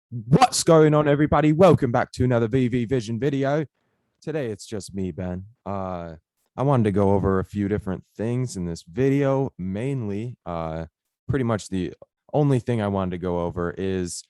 What's going on, everybody? Welcome back to another VV Vision video. Today it's just me, Ben. I wanted to go over a few different things in this video. Mainly, pretty much the only thing I wanted to go over is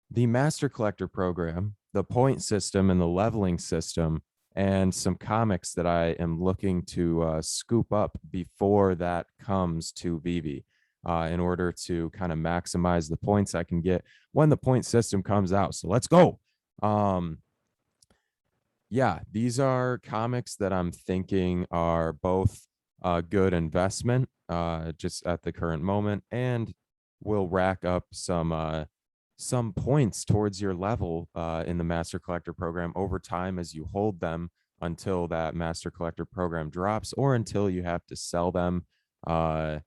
the Master Collector program, the point system, and the leveling system, and some comics that I am looking to scoop up before that comes to Vivi, in order to kind of maximize the points I can get when the point system comes out. So let's go. Yeah, these are comics that I'm thinking are both a good investment, just at the current moment, and will rack up some points towards your level in the Master Collector program over time as you hold them until that Master Collector program drops, or until you have to sell them uh,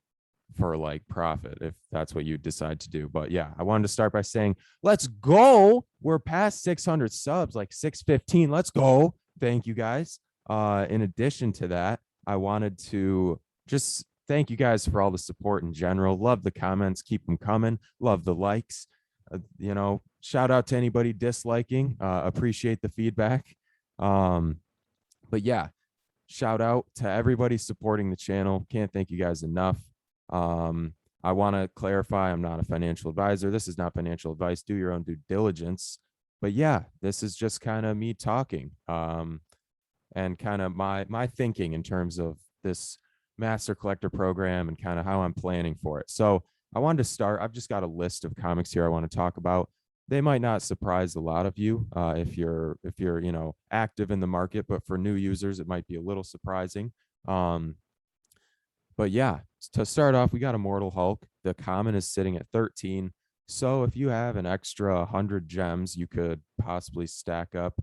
for like profit, if that's what you decide to do. But yeah, I wanted to start by saying, let's go. We're past 600 subs, like 615. Let's go. Thank you guys. In addition to that, I wanted to just thank you guys for all the support in general. Love the comments, keep them coming. Love the likes. Shout out to anybody disliking. Appreciate the feedback. But yeah, shout out to everybody supporting the channel. Can't thank you guys enough. I want to clarify, I'm not a financial advisor. This is not financial advice. Do your own due diligence. But yeah, this is just kind of me talking, and kind of my thinking in terms of this Master Collector program and kind of how I'm planning for it. So I wanted to start. I've just got a list of comics here I want to talk about. They might not surprise a lot of you, if you're active in the market, but for new users, it might be a little surprising. But yeah, to start off, we got Immortal Hulk. The common is sitting at 13. So if you have an extra 100 gems, you could possibly stack up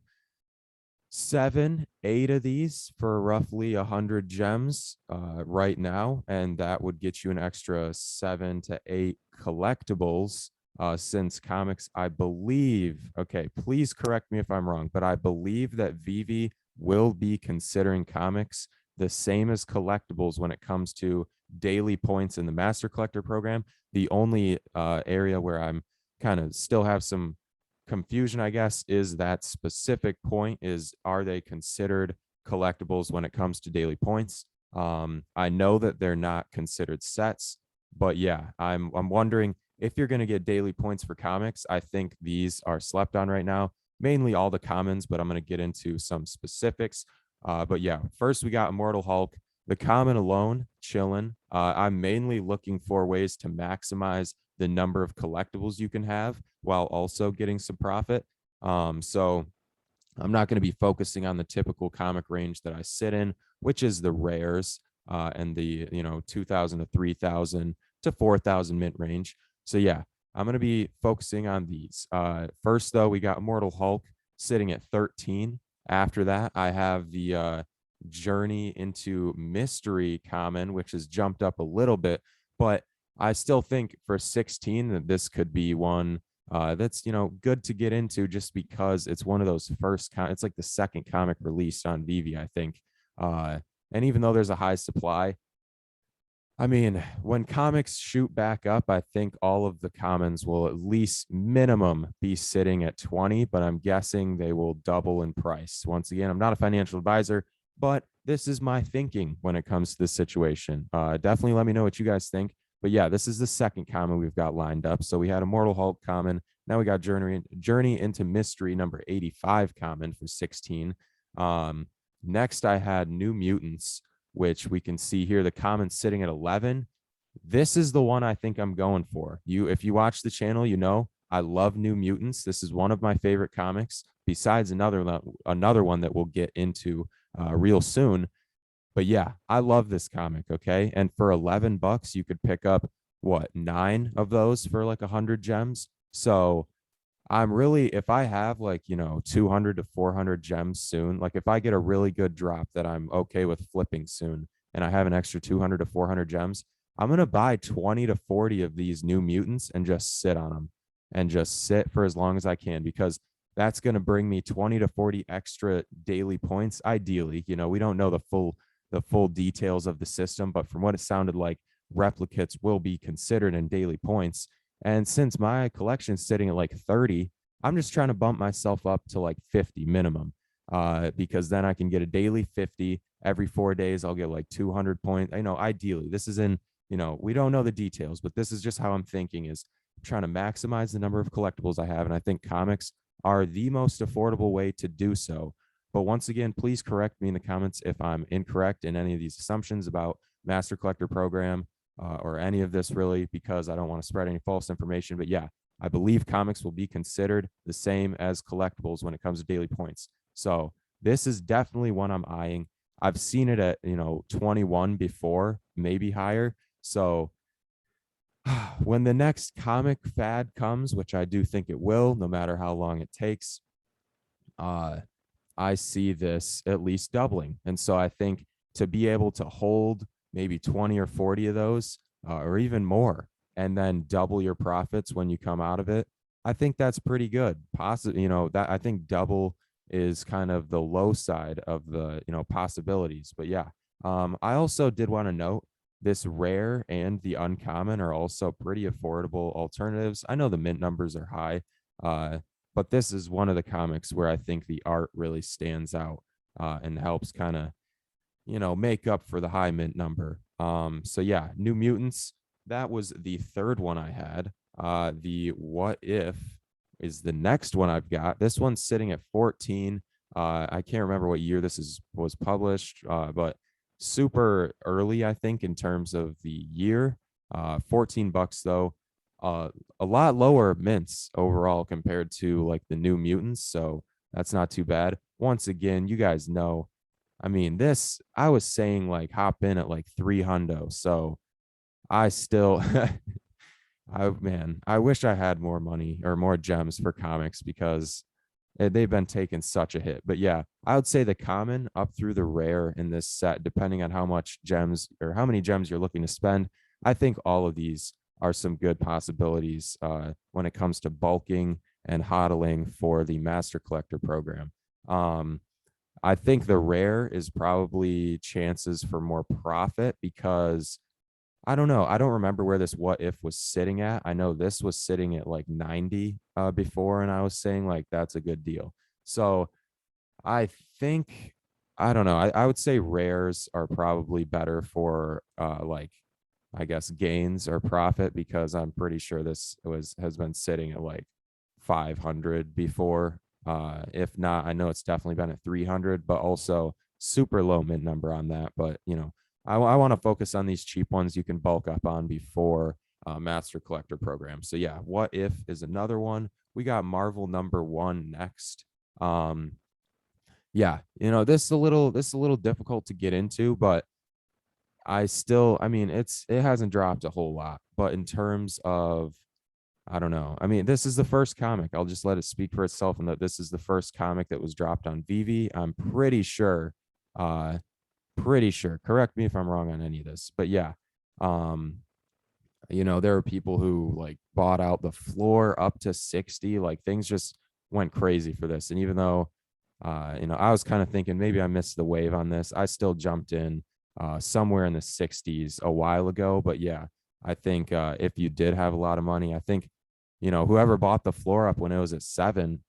7, 8 of these for roughly 100 gems right now. And that would get you an extra 7 to 8 collectibles. Since comics, I believe, okay, please correct me if I'm wrong, but I believe that Vivi will be considering comics the same as collectibles when it comes to daily points in the Master Collector program. The only area where I'm kind of still have some confusion, I guess, is that specific point is, are they considered collectibles when it comes to daily points? I know that they're not considered sets, but yeah, I'm wondering if you're going to get daily points for comics. I think these are slept on right now, mainly all the commons, but I'm going to get into some specifics. But yeah, first we got Immortal Hulk. The common alone, chilling. I'm mainly looking for ways to maximize the number of collectibles you can have while also getting some profit. So I'm not going to be focusing on the typical comic range that I sit in, which is the rares and the 2,000 to 3,000 to 4,000 mint range. So yeah, I'm going to be focusing on these. First, though, we got Immortal Hulk sitting at 13. After that, I have the Journey into Mystery common, which has jumped up a little bit, but I still think for 16 that this could be one that's good to get into, just because it's one of those it's like the second comic released on Vivi, I think. And even though there's a high supply, I mean, when comics shoot back up, I think all of the commons will at least minimum be sitting at 20, but I'm guessing they will double in price. Once again, I'm not a financial advisor, but this is my thinking when it comes to this situation. Definitely let me know what you guys think. But yeah, this is the second common we've got lined up. So we had Immortal Hulk common. Now we got Journey into Mystery number 85 common for 16. Next, I had New Mutants, which we can see here, the common sitting at 11. This is the one I think I'm going for. If you watch the channel, I love New Mutants. This is one of my favorite comics, besides another one that we'll get into real soon. But yeah, I love this comic. Okay, and for $11, you could pick up what, 9 of those for like 100 gems. So I'm really, if I have like 200 to 400 gems soon, like if I get a really good drop that I'm okay with flipping soon, and I have an extra 200 to 400 gems, I'm going to buy 20 to 40 of these New Mutants and just sit on them, and just sit for as long as I can, because that's going to bring me 20 to 40 extra daily points. Ideally, we don't know the full details of the system, but from what it sounded like, replicates will be considered in daily points. And since my collection is sitting at like 30, I'm just trying to bump myself up to like 50 minimum, because then I can get a daily 50 every 4 days. I'll get like 200 points. I know ideally this is in, we don't know the details, but this is just how I'm thinking is trying to maximize the number of collectibles I have. And I think comics are the most affordable way to do so. But once again, please correct me in the comments if I'm incorrect in any of these assumptions about Master Collector Program, or any of this really, because I don't want to spread any false information. But yeah, I believe comics will be considered the same as collectibles when it comes to daily points. So this is definitely one I'm eyeing. I've seen it at 21 before, maybe higher. So when the next comic fad comes, which I do think it will, no matter how long it takes, uh, I see this at least doubling. And so I think to be able to hold maybe 20 or 40 of those, or even more, and then double your profits when you come out of it, I think that's pretty good. Possibly, that I think double is kind of the low side of the, possibilities. But yeah, I also did want to note this rare and the uncommon are also pretty affordable alternatives. I know the mint numbers are high, but this is one of the comics where I think the art really stands out, and helps kind of, make up for the high mint number. So yeah, New Mutants, that was the third one I had. The What If is the next one I've got. This one's sitting at 14. I can't remember what year this was published, but super early, I think, in terms of the year. $14 though. A lot lower mints overall compared to like the New Mutants, so that's not too bad. Once again, you guys know, I mean, this I was saying like hop in at like 300, so I still I wish I had more money or more gems for comics because they've been taking such a hit. But yeah, I would say the common up through the rare in this set, depending on how much gems or how many gems you're looking to spend. I think all of these are some good possibilities, when it comes to bulking and hodling for the Master Collector program. Um, I think the rare is probably chances for more profit because I don't know. I don't remember where this What If was sitting at. I know this was sitting at like 90, before, and I was saying like that's a good deal. So I think, I don't know. I would say rares are probably better for, like, I guess gains or profit, because I'm pretty sure this has been sitting at like 500 before. If not, I know it's definitely been at 300, but also super low mint number on that. But I want to focus on these cheap ones you can bulk up on before, Master Collector program. So yeah, What If is another one. We got Marvel #1 next. Yeah, this is a little difficult to get into, but I mean, it hasn't dropped a whole lot, but in terms of, I don't know. I mean, this is the first comic. I'll just let it speak for itself, and that this is the first comic that was dropped on Veve. I'm uh, pretty sure. Correct me if I'm wrong on any of this, but yeah, um, there are people who like bought out the floor up to 60. Like things just went crazy for this, and even though, I was kind of thinking maybe I missed the wave on this, I still jumped in, somewhere in the 60s a while ago. But yeah, I think, if you did have a lot of money, I think, whoever bought the floor up when it was at 7,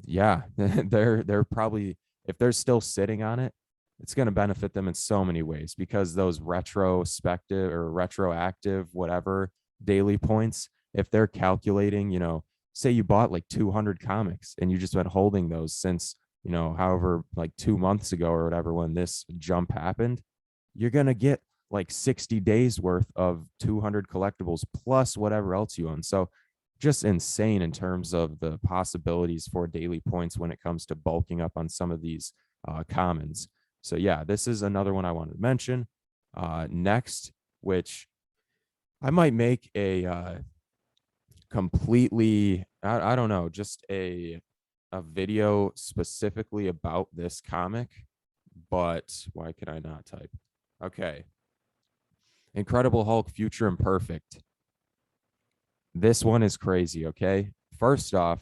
yeah, they're probably, if they're still sitting on it, it's going to benefit them in so many ways, because those retrospective or retroactive whatever daily points, if they're calculating, say you bought like 200 comics and you just been holding those since, however, like 2 months ago or whatever, when this jump happened, you're going to get like 60 days worth of 200 collectibles plus whatever else you own. So just insane in terms of the possibilities for daily points when it comes to bulking up on some of these, commons. So yeah, this is another one I wanted to mention. Next, which I might make a, completely, I don't know, just a video specifically about this comic, but why can I not type? Okay. Incredible Hulk Future Imperfect. This one is crazy, okay? First off,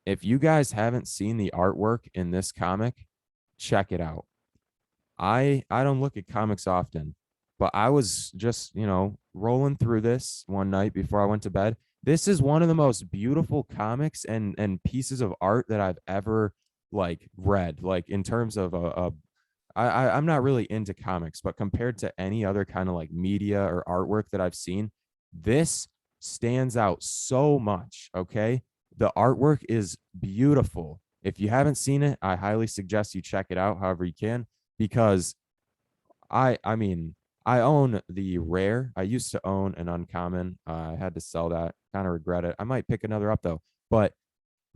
if you guys haven't seen the artwork in this comic, check it out. I don't look at comics often, but I was just, rolling through this one night before I went to bed, This is one of the most beautiful comics and pieces of art that I've ever like read. Like in terms of I'm not really into comics, but compared to any other kind of like media or artwork that I've seen, this stands out so much. Okay. The artwork is beautiful. If you haven't seen it, I highly suggest you check it out however you can, because I mean, I own the rare. I used to own an uncommon. I had to sell that. Kind of regret it. I might pick another up though. But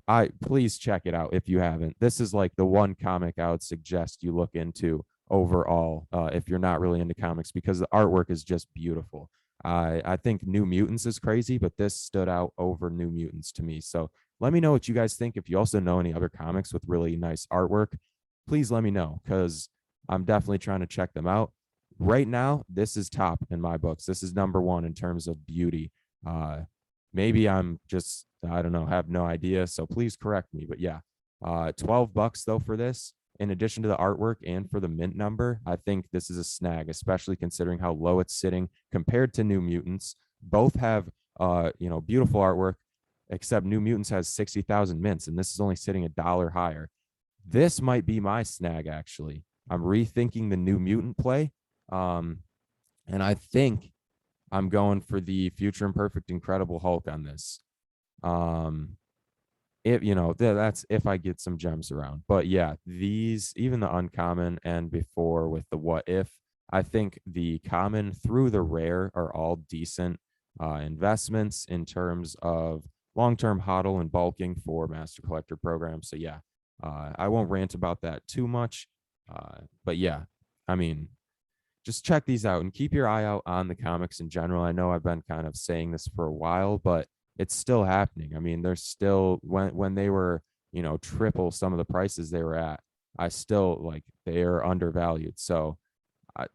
I please check it out if you haven't. This is like the one comic I would suggest you look into overall, if you're not really into comics, because the artwork is just beautiful. I think New Mutants is crazy, but this stood out over New Mutants to me. So let me know what you guys think. If you also know any other comics with really nice artwork, please let me know, because I'm definitely trying to check them out. Right now, this is top in my books. This is number one in terms of beauty. Uh, Maybe I'm just, I don't know, have no idea. So please correct me. But yeah, $12 though for this, in addition to the artwork and for the mint number. I think this is a snag, especially considering how low it's sitting compared to New Mutants. Both have beautiful artwork, except New Mutants has 60,000 mints, and this is only sitting $1 higher. This might be my snag, actually. I'm rethinking the New Mutant play. Um, and I think I'm going for the Future Imperfect Incredible Hulk on this. Um, if that's if I get some gems around. But yeah, these, even the uncommon and before with the what if, I think the common through the rare are all decent investments in terms of long-term hodl and bulking for master collector programs. So yeah, I won't rant about that too much. But yeah, I mean, just check these out and keep your eye out on the comics in general. I know I've been kind of saying this for a while, but it's still happening. I mean, there's still, when they were, triple some of the prices they were at, I still like, they are undervalued. So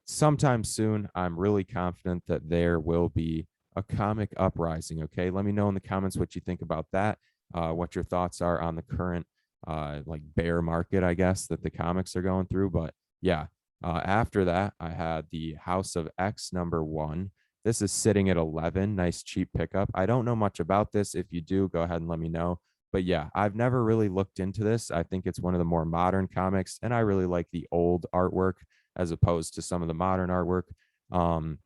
sometime soon, I'm really confident that there will be a comic uprising. Okay, let me know in the comments what you think about that. What your thoughts are on the current like bear market, I guess, that the comics are going through. But yeah, after that, I had the House of X #1. This is sitting at 11. Nice cheap pickup. I don't know much about this. If you do, go ahead and let me know. But yeah, I've never really looked into this. I think it's one of the more modern comics, and I really like the old artwork as opposed to some of the modern artwork. Um,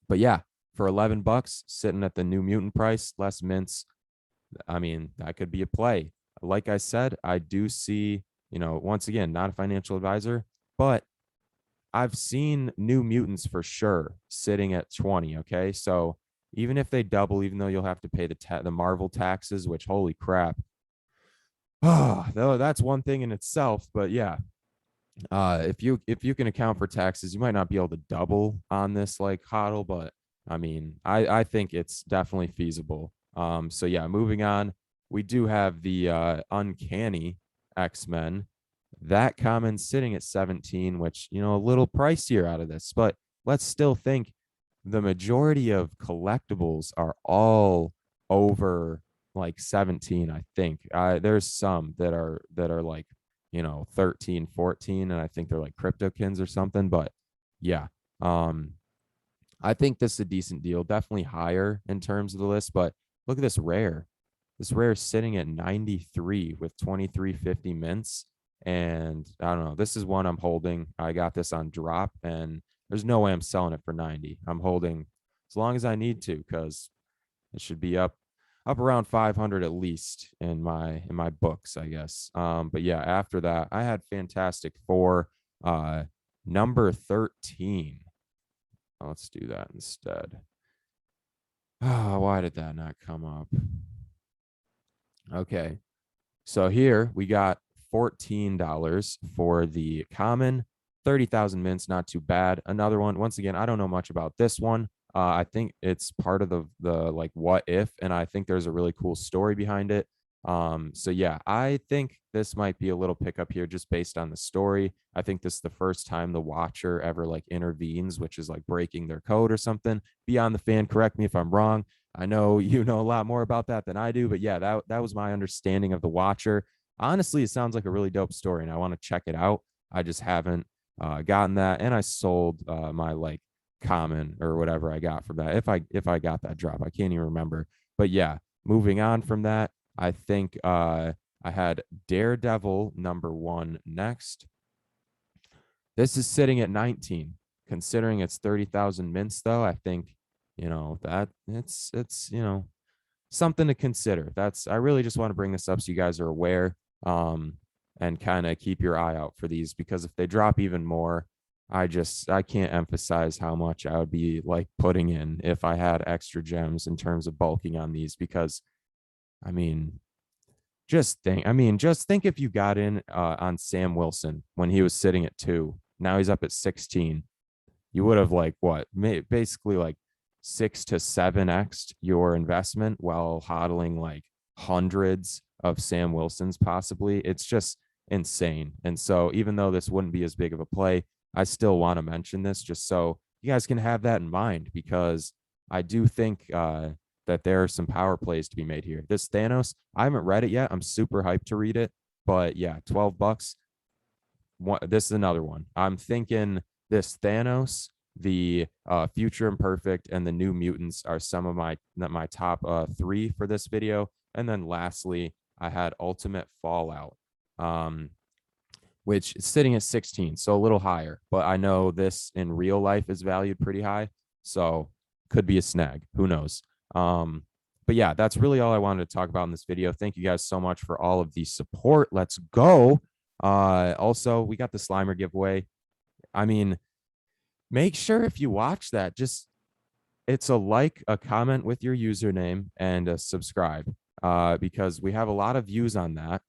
but yeah, for $11, sitting at the New Mutant price, less mints. I mean, that could be a play. Like I said, I do see, once again, not a financial advisor, but I've seen New Mutants for sure sitting at 20. Okay. So even if they double, even though you'll have to pay the Marvel taxes, which holy crap. Oh, though that's one thing in itself. But yeah, if you can account for taxes, you might not be able to double on this like hodl, but I mean, I think it's definitely feasible. So yeah, moving on, we do have the uncanny X-Men. That common sitting at 17, which, a little pricier out of this, but let's still think the majority of collectibles are all over like 17. I think there's some that are like 13, 14, and I think they're like CryptoKins or something. But yeah, um, I think this is a decent deal, definitely higher in terms of the list. But look at this rare. This rare is sitting at 93 with 2350 mints. And I don't know. This is one I'm holding. I got this on drop, and there's no way I'm selling it for 90. I'm holding as long as I need to, because it should be up around 500 at least in my books, I guess. But yeah, after that, I had Fantastic Four, number 13. Let's do that instead. Why did that not come up? Okay, so here we got $14 for the common, 30,000 mints, not too bad. Another one, once again, I don't know much about this one. I think it's part of the like what if, and I think there's a really cool story behind it. So yeah, I think this might be a little pickup here just based on the story. I think this is the first time the Watcher ever like intervenes, which is like breaking their code or something. Beyond the fan, correct me if I'm wrong. I know you know a lot more about that than I do, but yeah, that was my understanding of the Watcher. Honestly, it sounds like a really dope story, and I want to check it out. I just haven't gotten that, and I sold my like common or whatever I got from that. If I got that drop, I can't even remember. But yeah, moving on from that, I think I had Daredevil #1 next. This is sitting at 19. Considering it's 30,000 mints, though, I think, that it's something to consider. I really just want to bring this up so you guys are aware, and kind of keep your eye out for these, because if they drop even more, I can't emphasize how much I would be like putting in if I had extra gems in terms of bulking on these, because I mean, just think if you got in on Sam Wilson when he was sitting at 2. Now he's up at 16. You would have like what, basically like 6 to 7x your investment while hodling like hundreds of Sam Wilsons possibly. It's just insane. And so even though this wouldn't be as big of a play, I still want to mention this just so you guys can have that in mind, because I do think that there are some power plays to be made here. This Thanos, I haven't read it yet. I'm super hyped to read it, but yeah, $12. This is another one. I'm thinking this Thanos, the Future Imperfect, and the New Mutants are some of my top 3 for this video. And then lastly, I had Ultimate Fallout, which is sitting at 16, so a little higher. But I know this in real life is valued pretty high, so could be a snag. Who knows? But yeah, that's really all I wanted to talk about in this video. Thank you guys so much for all of the support. Let's go. Also, we got the Slimer giveaway. I mean, make sure if you watch that, it's a like, a comment with your username, and a subscribe, because we have a lot of views on that,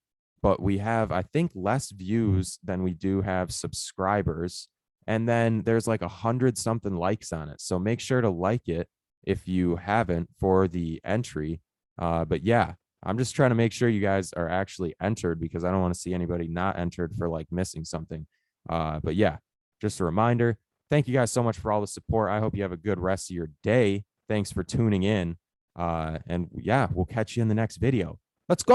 but we have, I think, less views than we do have subscribers. And then there's like 100-something likes on it. So make sure to like it if you haven't for the entry. But yeah, I'm just trying to make sure you guys are actually entered, because I don't want to see anybody not entered for like missing something. But yeah, just a reminder. Thank you guys so much for all the support. I hope you have a good rest of your day. Thanks for tuning in. And yeah, we'll catch you in the next video. Let's go.